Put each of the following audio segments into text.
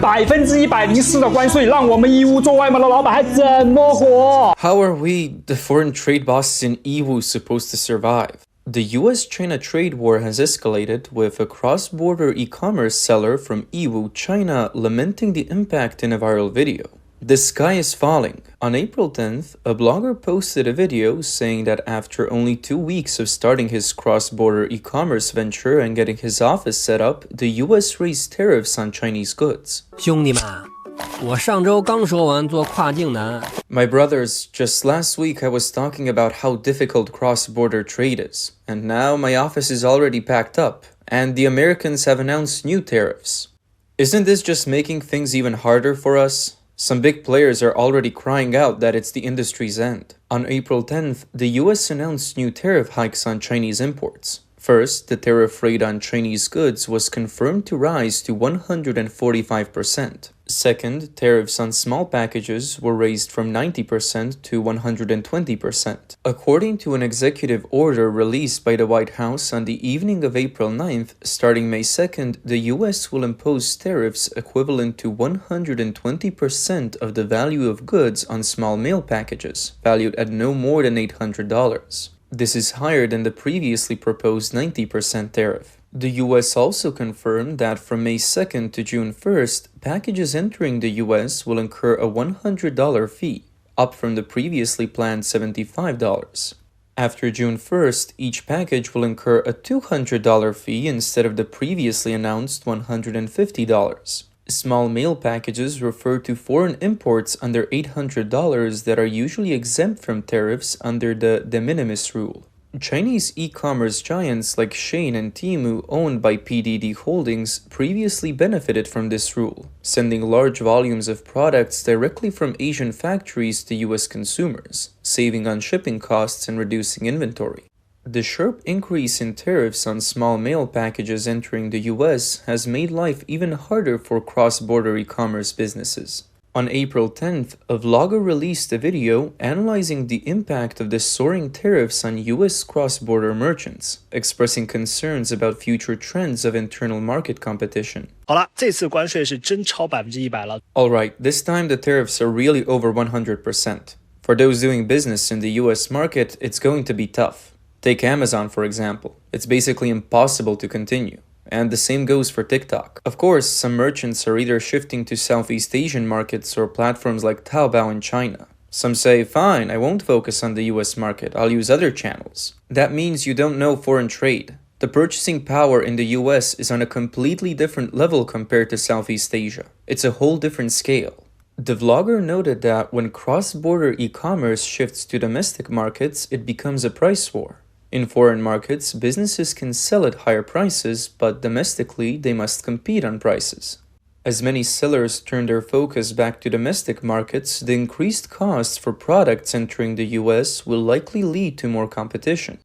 104%的关税，让我们义乌做外贸的老板还怎么活 How are we, the foreign trade bosses in Yiwu, supposed to survive? The US-China trade war has escalated, with a cross-border e-commerce seller from Yiwu, China, lamenting the impact in a viral video. The sky is falling. On April 10th, a blogger posted a video saying that after only 2 weeks of starting his cross-border e-commerce venture and getting his office set up, the US raised tariffs on Chinese goods. 兄弟们，我上周刚说完做跨境难。 My brothers, just last week I was talking about how difficult cross-border trade is, and now my office is already packed up, and the Americans have announced new tariffs. Isn't this just making things even harder for us? Some big players are already crying out that it's the industry's end. On April 10th, the US announced new tariff hikes on Chinese imports. First, the tariff rate on Chinese goods was confirmed to rise to 145%. Second, tariffs on small packages were raised from 90% to 120%. According to an executive order released by the White House on the evening of April 9th, starting May 2nd, the US will impose tariffs equivalent to 120% of the value of goods on small mail packages, valued at no more than $800. This is higher than the previously proposed 90% tariff. The US also confirmed that from May 2nd to June 1st, packages entering the US will incur a $100 fee, up from the previously planned $75. After June 1st, each package will incur a $200 fee instead of the previously announced $150. Small mail packages refer to foreign imports under $800 that are usually exempt from tariffs under the de minimis rule. Chinese e-commerce giants like Shein and Temu, owned by PDD Holdings, previously benefited from this rule, sending large volumes of products directly from Asian factories to US consumers, saving on shipping costs and reducing inventory. The sharp increase in tariffs on small mail packages entering the US has made life even harder for cross-border e-commerce businesses. On April 10th, a vlogger released a video analyzing the impact of the soaring tariffs on US cross-border merchants, expressing concerns about future trends of internal market competition. 好了，这次关税是真超100%了。 Alright, this time the tariffs are really over 100%. For those doing business in the US market, it's going to be tough. Take Amazon, for example. It's basically impossible to continue. And the same goes for TikTok. Of course, some merchants are either shifting to Southeast Asian markets or platforms like Taobao in China. Some say, fine, I won't focus on the US market, I'll use other channels. That means you don't know foreign trade. The purchasing power in the US is on a completely different level compared to Southeast Asia. It's a whole different scale. The vlogger noted that when cross-border e-commerce shifts to domestic markets, it becomes a price war. In foreign markets, businesses can sell at higher prices, but domestically, they must compete on prices. As many sellers turn their focus back to domestic markets, the increased costs for products entering the US will likely lead to more competition.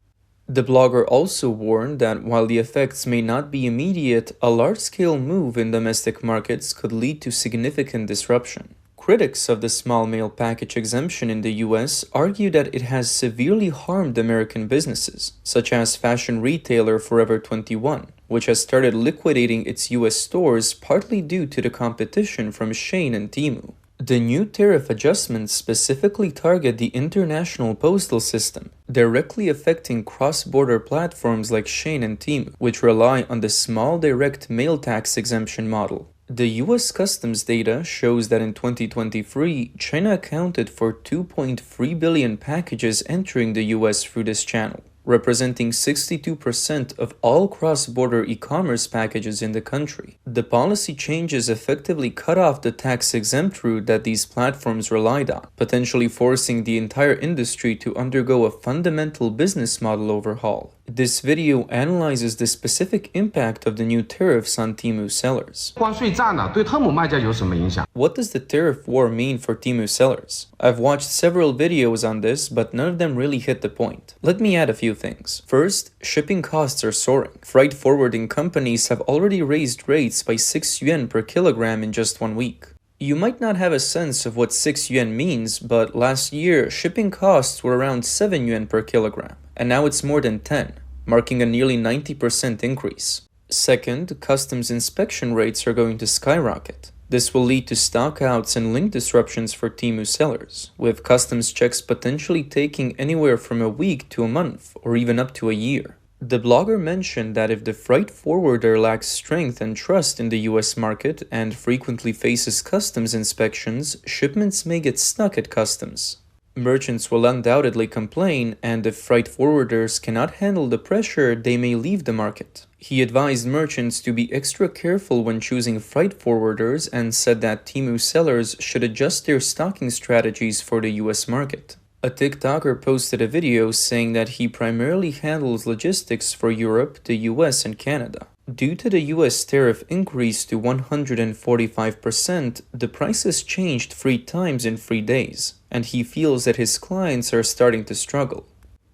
The blogger also warned that while the effects may not be immediate, a large-scale move in domestic markets could lead to significant disruption. Critics of the small mail package exemption in the US argue that it has severely harmed American businesses, such as fashion retailer Forever 21, which has started liquidating its US stores partly due to the competition from Shein and Temu. The new tariff adjustments specifically target the international postal system, directly affecting cross-border platforms like Shein and Temu, which rely on the small direct mail tax exemption model. The US Customs data shows that in 2023, China accounted for 2.3 billion packages entering the US through this channel, representing 62% of all cross-border e-commerce packages in the country. The policy changes effectively cut off the tax-exempt route that these platforms relied on, potentially forcing the entire industry to undergo a fundamental business model overhaul. This video analyzes the specific impact of the new tariffs on Temu sellers. 关税战呢，对特姆卖家有什么影响？ What does the tariff war mean for Temu sellers? I've watched several videos on this, but none of them really hit the point. Let me add a few things. First, shipping costs are soaring. Freight forwarding companies have already raised rates by 6 yuan per kilogram in just 1 week. You might not have a sense of what 6 yuan means, but last year, shipping costs were around 7 yuan per kilogram, and now it's more than 10, marking a nearly 90% increase. Second, customs inspection rates are going to skyrocket. This will lead to stockouts and link disruptions for Temu sellers, with customs checks potentially taking anywhere from a week to a month, or even up to a year. The blogger mentioned that if the freight forwarder lacks strength and trust in the US market and frequently faces customs inspections, shipments may get stuck at customs. Merchants will undoubtedly complain, and if freight forwarders cannot handle the pressure, they may leave the market. He advised merchants to be extra careful when choosing freight forwarders and said that Temu sellers should adjust their stocking strategies for the US market. A TikToker posted a video saying that he primarily handles logistics for Europe, the US, and Canada. Due to the US tariff increase to 145%, the prices changed 3 times in 3 days, and he feels that his clients are starting to struggle.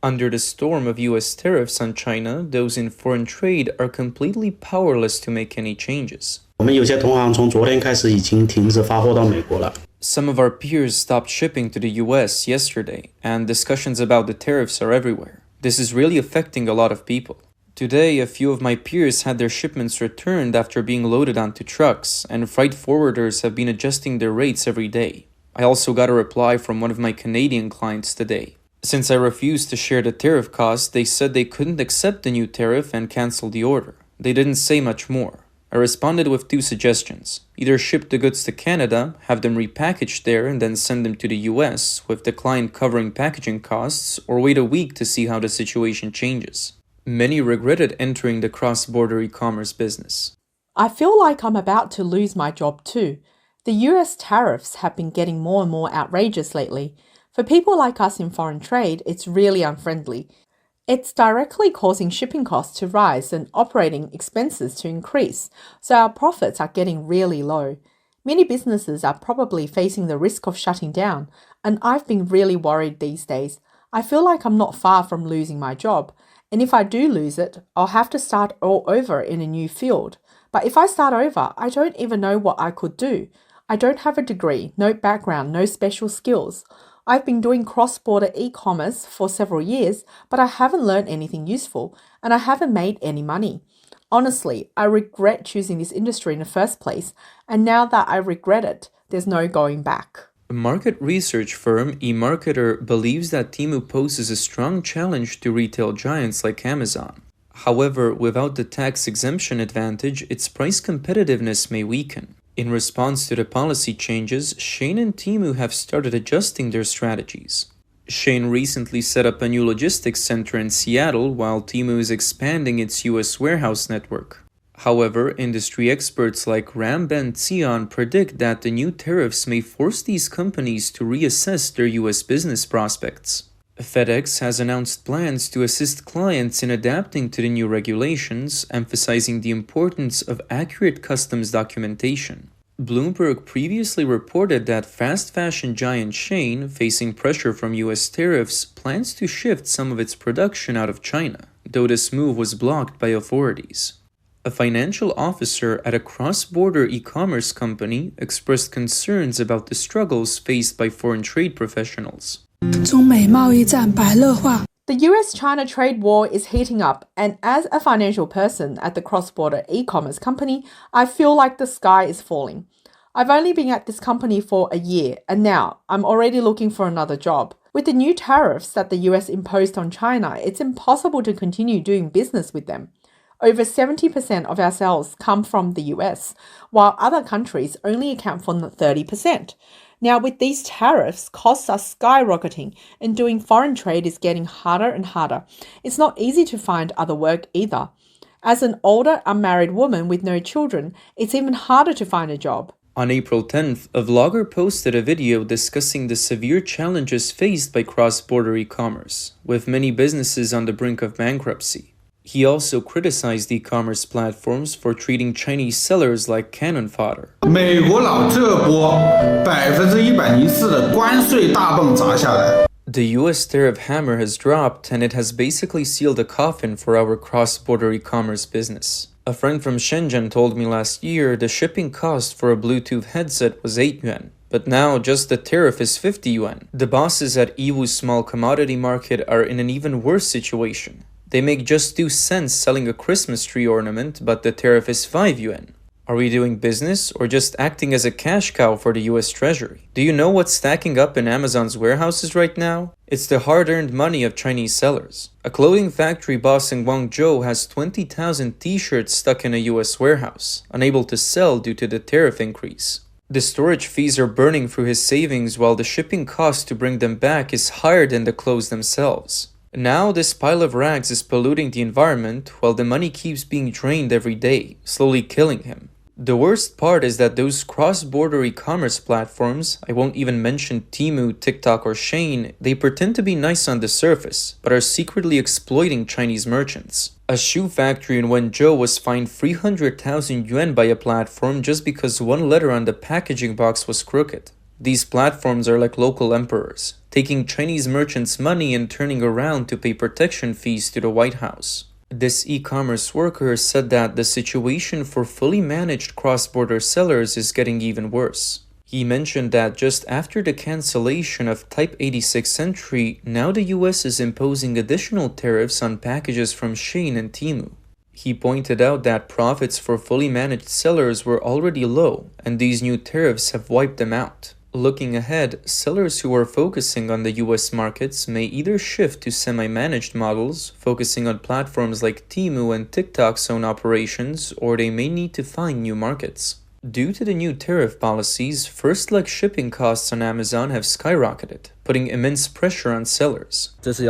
Under the storm of US tariffs on China, those in foreign trade are completely powerless to make any changes. 我们有些同行从昨天开始已经停止发货到美国了。 Some of our peers stopped shipping to the US yesterday, and discussions about the tariffs are everywhere. This is really affecting a lot of people. Today, a few of my peers had their shipments returned after being loaded onto trucks, and freight forwarders have been adjusting their rates every day. I also got a reply from one of my Canadian clients today. Since I refused to share the tariff cost, they said they couldn't accept the new tariff and canceled the order. They didn't say much more. I responded with 2 suggestions. Either ship the goods to Canada, have them repackaged there, and then send them to the US, with the client covering packaging costs, or wait a week to see how the situation changes. Many regretted entering the cross-border e-commerce business. I feel like I'm about to lose my job too. The US tariffs have been getting more and more outrageous lately. For people like us in foreign trade, it's really unfriendly. It's directly causing shipping costs to rise and operating expenses to increase, so our profits are getting really low. Many businesses are probably facing the risk of shutting down, and I've been really worried these days. I feel like I'm not far from losing my job. And if I do lose it, I'll have to start all over in a new field. But if I start over, I don't even know what I could do. I don't have a degree, no background, no special skills. I've been doing cross-border e-commerce for several years, but I haven't learned anything useful, and I haven't made any money. Honestly, I regret choosing this industry in the first place, and now that I regret it, there's no going back. A market research firm, eMarketer, believes that Temu poses a strong challenge to retail giants like Amazon. However, without the tax exemption advantage, its price competitiveness may weaken. In response to the policy changes, Shein and Temu have started adjusting their strategies. Shein recently set up a new logistics center in Seattle, while Temu is expanding its US warehouse network. However, industry experts like Ramben Sion predict that the new tariffs may force these companies to reassess their US business prospects. FedEx has announced plans to assist clients in adapting to the new regulations, emphasizing the importance of accurate customs documentation. Bloomberg previously reported that fast fashion giant Shein, facing pressure from US tariffs, plans to shift some of its production out of China, though this move was blocked by authorities. A financial officer at a cross-border e-commerce company expressed concerns about the struggles faced by foreign trade professionals. The US-China trade war is heating up, and as a financial person at the cross-border e-commerce company, I feel like the sky is falling. I've only been at this company for a year, and now I'm already looking for another job. With the new tariffs that the US imposed on China, it's impossible to continue doing business with them. Over 70% of our sales come from the US, while other countries only account for 30%. Now, with these tariffs, costs are skyrocketing, and doing foreign trade is getting harder and harder. It's not easy to find other work either. As an older, unmarried woman with no children, it's even harder to find a job. On April 10th, a vlogger posted a video discussing the severe challenges faced by cross-border e-commerce, with many businesses on the brink of bankruptcy. He also criticized e-commerce platforms for treating Chinese sellers like cannon fodder. 美国佬这波114%的关税大泵砸下来。 The US tariff hammer has dropped, and it has basically sealed a coffin for our cross-border e-commerce business. A friend from Shenzhen told me last year the shipping cost for a Bluetooth headset was 8 yuan. But now just the tariff is 50 yuan. The bosses at Yiwu's small commodity market are in an even worse situation. They make just 2 cents selling a Christmas tree ornament, but the tariff is 5 yuan. Are we doing business or just acting as a cash cow for the US Treasury? Do you know what's stacking up in Amazon's warehouses right now? It's the hard-earned money of Chinese sellers. A clothing factory boss in Guangzhou has 20,000 t-shirts stuck in a US warehouse, unable to sell due to the tariff increase. The storage fees are burning through his savings while the shipping cost to bring them back is higher than the clothes themselves. Now this pile of rags is polluting the environment while the money keeps being drained every day, slowly killing him. The worst part is that those cross-border e-commerce platforms, I won't even mention Temu, TikTok or Shein, they pretend to be nice on the surface, but are secretly exploiting Chinese merchants. A shoe factory in Wenzhou was fined 300,000 yuan by a platform just because one letter on the packaging box was crooked. These platforms are like local emperors, taking Chinese merchants' money and turning around to pay protection fees to the White House. This e-commerce worker said that the situation for fully managed cross-border sellers is getting even worse. He mentioned that just after the cancellation of Type 86 entry, now the US is imposing additional tariffs on packages from Shein and Temu. He pointed out that profits for fully managed sellers were already low, and these new tariffs have wiped them out. Looking ahead, sellers who are focusing on the US markets may either shift to semi-managed models, focusing on platforms like Temu and TikTok's own operations, or they may need to find new markets. Due to the new tariff policies, first-leg shipping costs on Amazon have skyrocketed, putting immense pressure on sellers. This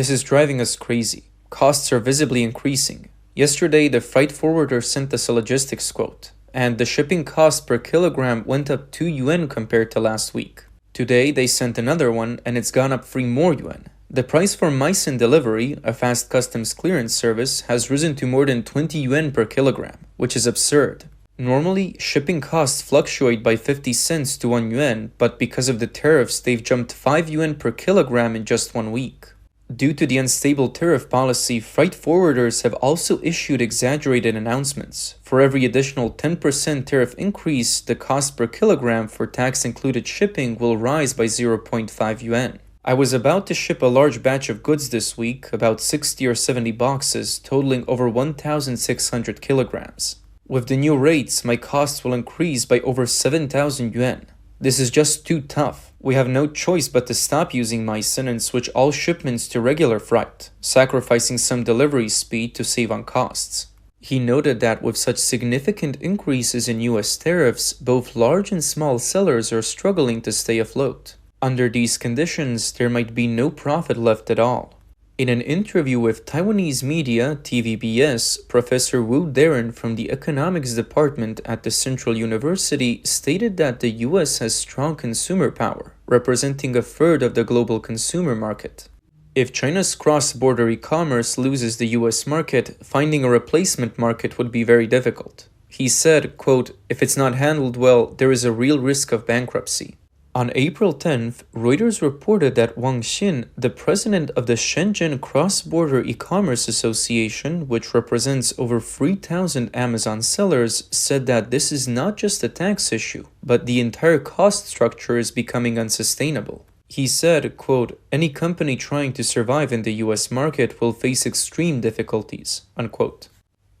is driving us crazy. Costs are visibly increasing. Yesterday, the freight forwarder sent us a logistics quote, and the shipping cost per kilogram went up 2 yuan compared to last week. Today, they sent another one, and it's gone up 3 more yuan. The price for Myson delivery, a fast customs clearance service, has risen to more than 20 yuan per kilogram, which is absurd. Normally, shipping costs fluctuate by 50 cents to 1 yuan, but because of the tariffs, they've jumped 5 yuan per kilogram in just 1 week. Due to the unstable tariff policy, freight forwarders have also issued exaggerated announcements. For every additional 10% tariff increase, the cost per kilogram for tax-included shipping will rise by 0.5 yuan. I was about to ship a large batch of goods this week, about 60 or 70 boxes, totaling over 1,600 kilograms. With the new rates, my costs will increase by over 7,000 yuan. This is just too tough. We have no choice but to stop using Myson and switch all shipments to regular freight, sacrificing some delivery speed to save on costs. He noted that with such significant increases in US tariffs, both large and small sellers are struggling to stay afloat. Under these conditions, there might be no profit left at all. In an interview with Taiwanese media TVBS, Professor Wu Darren from the Economics Department at the Central University stated that the US has strong consumer power, representing a third of the global consumer market. If China's cross-border e-commerce loses the US market, finding a replacement market would be very difficult. He said, quote, "If it's not handled well, there is a real risk of bankruptcy." On April 10th, Reuters reported that Wang Xin, the president of the Shenzhen Cross-Border E-Commerce Association, which represents over 3,000 Amazon sellers, said that this is not just a tax issue, but the entire cost structure is becoming unsustainable. He said, quote, "Any company trying to survive in the US market will face extreme difficulties," unquote.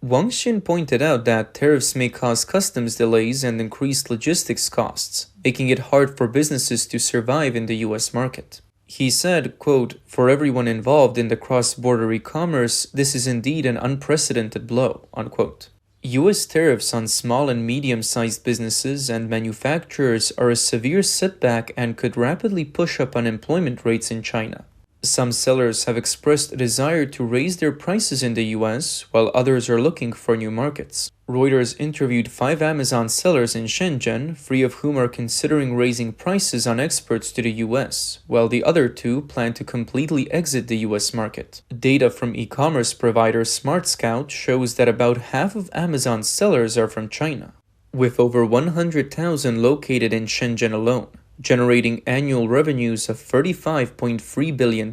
Wang Xin pointed out that tariffs may cause customs delays and increased logistics costs, making it hard for businesses to survive in the US market. He said, quote, "For everyone involved in the cross-border e-commerce, this is indeed an unprecedented blow," unquote. US tariffs on small and medium-sized businesses and manufacturers are a severe setback and could rapidly push up unemployment rates in China. Some sellers have expressed a desire to raise their prices in the US, while others are looking for new markets. Reuters interviewed 5 Amazon sellers in Shenzhen, 3 of whom are considering raising prices on exports to the US, while the other 2 plan to completely exit the US market. Data from e-commerce provider SmartScout shows that about half of Amazon sellers are from China, with over 100,000 located in Shenzhen alone, generating annual revenues of $35.3 billion.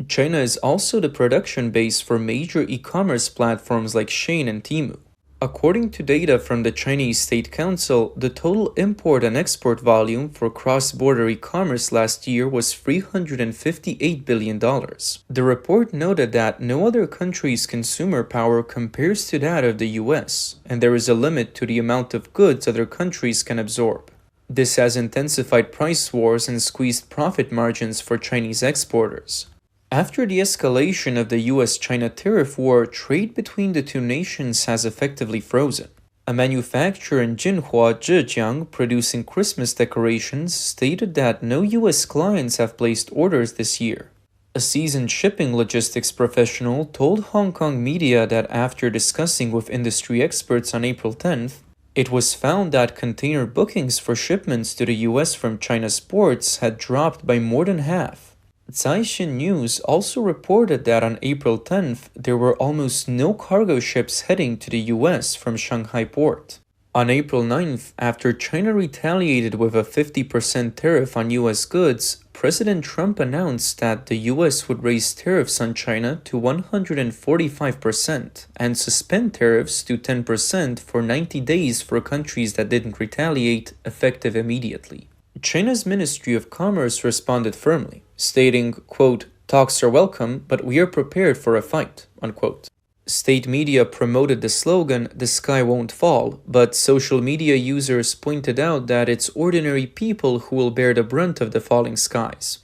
China is also the production base for major e-commerce platforms like Shein and Temu. According to data from the Chinese State Council, the total import and export volume for cross-border e-commerce last year was $358 billion. The report noted that no other country's consumer power compares to that of the US, and there is a limit to the amount of goods other countries can absorb. This has intensified price wars and squeezed profit margins for Chinese exporters. After the escalation of the US-China tariff war, trade between the two nations has effectively frozen. A manufacturer in Jinhua, Zhejiang, producing Christmas decorations, stated that no US clients have placed orders this year. A seasoned shipping logistics professional told Hong Kong media that after discussing with industry experts on April 10th, it was found that container bookings for shipments to the US from China's ports had dropped by more than half. Caixin News also reported that on April 10th, there were almost no cargo ships heading to the US from Shanghai port. On April 9th, after China retaliated with a 50% tariff on US goods, President Trump announced that the US would raise tariffs on China to 145% and suspend tariffs to 10% for 90 days for countries that didn't retaliate, effective immediately. China's Ministry of Commerce responded firmly, stating, quote, "Talks are welcome, but we are prepared for a fight," unquote. State media promoted the slogan, "The sky won't fall," but social media users pointed out that it's ordinary people who will bear the brunt of the falling skies.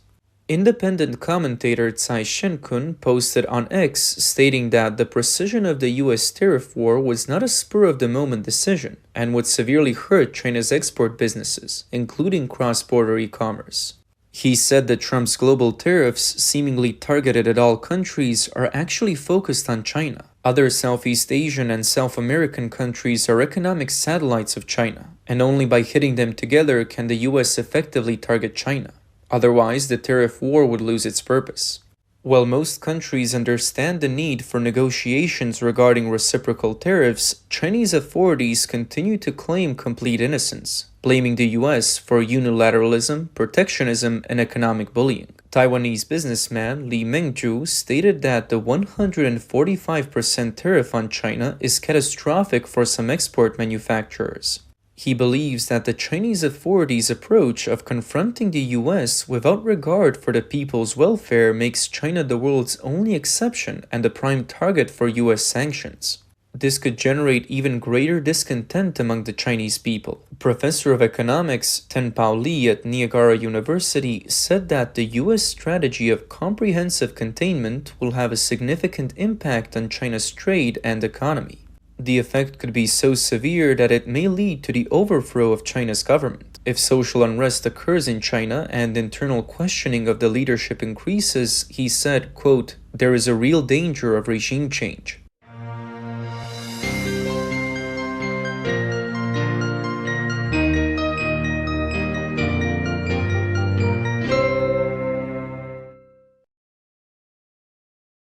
Independent commentator Cai Shenkun posted on X stating that the precision of the US tariff war was not a spur-of-the-moment decision and would severely hurt China's export businesses, including cross-border e-commerce. He said that Trump's global tariffs, seemingly targeted at all countries, are actually focused on China. Other Southeast Asian and South American countries are economic satellites of China, and only by hitting them together can the US effectively target China. Otherwise, the tariff war would lose its purpose. While most countries understand the need for negotiations regarding reciprocal tariffs, Chinese authorities continue to claim complete innocence, blaming the US for unilateralism, protectionism, and economic bullying. Taiwanese businessman Li Mengzhu stated that the 145% tariff on China is catastrophic for some export manufacturers. He believes that the Chinese authorities' approach of confronting the US without regard for the people's welfare makes China the world's only exception and a prime target for US sanctions. This could generate even greater discontent among the Chinese people. Professor of economics Tenpao Li at Niagara University said that the US strategy of comprehensive containment will have a significant impact on China's trade and economy. The effect could be so severe that it may lead to the overthrow of China's government. If social unrest occurs in China and internal questioning of the leadership increases, he said, quote, "There is a real danger of regime change."